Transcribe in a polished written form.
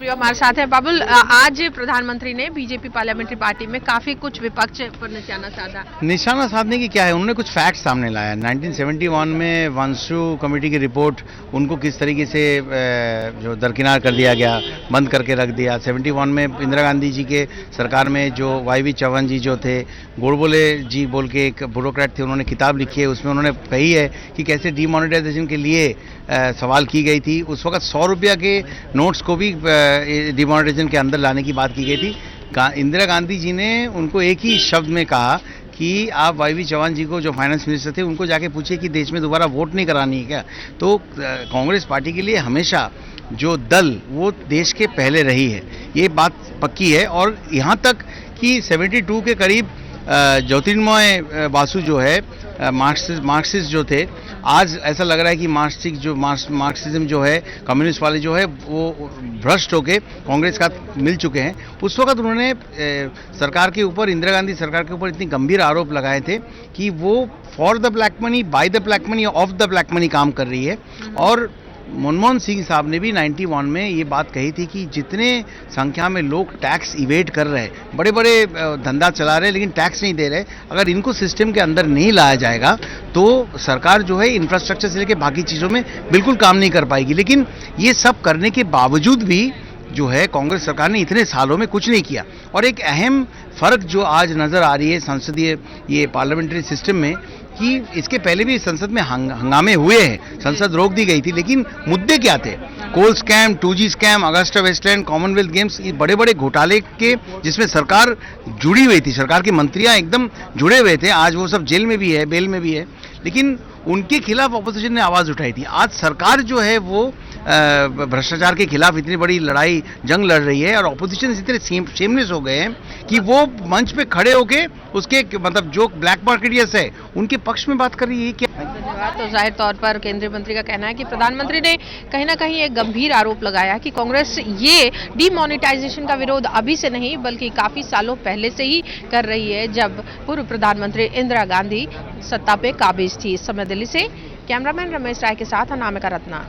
सुप्रियो हमारे साथ है। बाबुल, आज प्रधानमंत्री ने बीजेपी पार्लियामेंट्री पार्टी में काफी कुछ विपक्ष पर निशाना साधा। निशाना साधने की क्या है, उन्होंने कुछ फैक्ट सामने लाया। 1971 में वांसु कमेटी की रिपोर्ट उनको किस तरीके से जो दरकिनार कर दिया गया, बंद करके रख दिया। 71 में इंदिरा गांधी जी के सरकार में जो YV चौहान जी जो थे, गोडबोले जी बोल के एक ब्यूरोक्रेट थे, उन्होंने किताब लिखी है, उसमें उन्होंने कही है कि कैसे डिमोनेटाइजेशन के लिए सवाल की गई थी। उस वक्त 100 रुपया के नोट्स को भी डिमोनेटाइजेशन के अंदर लाने की बात की गई थी। इंदिरा गांधी जी ने उनको एक ही शब्द में कहा कि आप YV चौहान जी को, जो फाइनेंस मिनिस्टर थे, उनको जाके पूछिए कि देश में दोबारा वोट नहीं करानी है क्या। तो कांग्रेस पार्टी के लिए हमेशा जो दल वो देश के पहले रही है, ये बात पक्की है। और यहाँ तक कि 72 के करीब ज्योतिर्मय बासु जो है, मार्क्सिस्ट जो थे, आज ऐसा लग रहा है कि मार्क्सिज्म जो है, कम्युनिस्ट वाले जो है, वो भ्रष्ट होके कांग्रेस का मिल चुके हैं। उस वक्त उन्होंने सरकार के ऊपर, इंदिरा गांधी सरकार के ऊपर इतनी गंभीर आरोप लगाए थे कि वो for the black money, by the black money, of the black money काम कर रही है। और मनमोहन सिंह साहब ने भी 91 में ये बात कही थी कि जितने संख्या में लोग टैक्स इवेट कर रहे हैं, बड़े बड़े धंधा चला रहे हैं लेकिन टैक्स नहीं दे रहे, अगर इनको सिस्टम के अंदर नहीं लाया जाएगा तो सरकार जो है इंफ्रास्ट्रक्चर से लेकर बाकी चीज़ों में बिल्कुल काम नहीं कर पाएगी। लेकिन ये सब करने के बावजूद भी जो है कांग्रेस सरकार ने इतने सालों में कुछ नहीं किया। और एक अहम फर्क जो आज नज़र आ रही है संसदीय ये पार्लियामेंट्री सिस्टम में, कि इसके पहले भी संसद में हंगामे हुए हैं, संसद रोक दी गई थी, लेकिन मुद्दे क्या थे? Coal scam, 2G scam, Agusta Westland, Commonwealth Games, ये बड़े बड़े घोटाले के जिसमें सरकार जुड़ी हुई थी, सरकार के मंत्रियां एकदम जुड़े हुए थे। आज वो सब जेल में भी है, बेल में भी है, लेकिन उनके खिलाफ ऑपोजिशन ने आवाज़ उठाई थी। आज सरकार जो है वो भ्रष्टाचार के खिलाफ इतनी बड़ी लड़ाई, जंग लड़ रही है, और ऑपोजिशन इतने शेमलेस हो गए हैं कि वो मंच पे खड़े होके उसके मतलब जो ब्लैक मार्केटियर्स है उनके पक्ष में बात कर रही है। क्या धन्यवाद। तो जाहिर तौर पर केंद्रीय मंत्री का कहना है कि प्रधानमंत्री ने कहीं ना कहीं एक गंभीर आरोप लगाया कि कांग्रेस ये डिमोनेटाइजेशन का विरोध अभी से नहीं बल्कि काफी सालों पहले से ही कर रही है, जब पूर्व प्रधानमंत्री इंदिरा गांधी सत्ता पे काबिज थी। इस समय दिल्ली से कैमरामैन रमेश राय के साथ अनामिका रत्ना।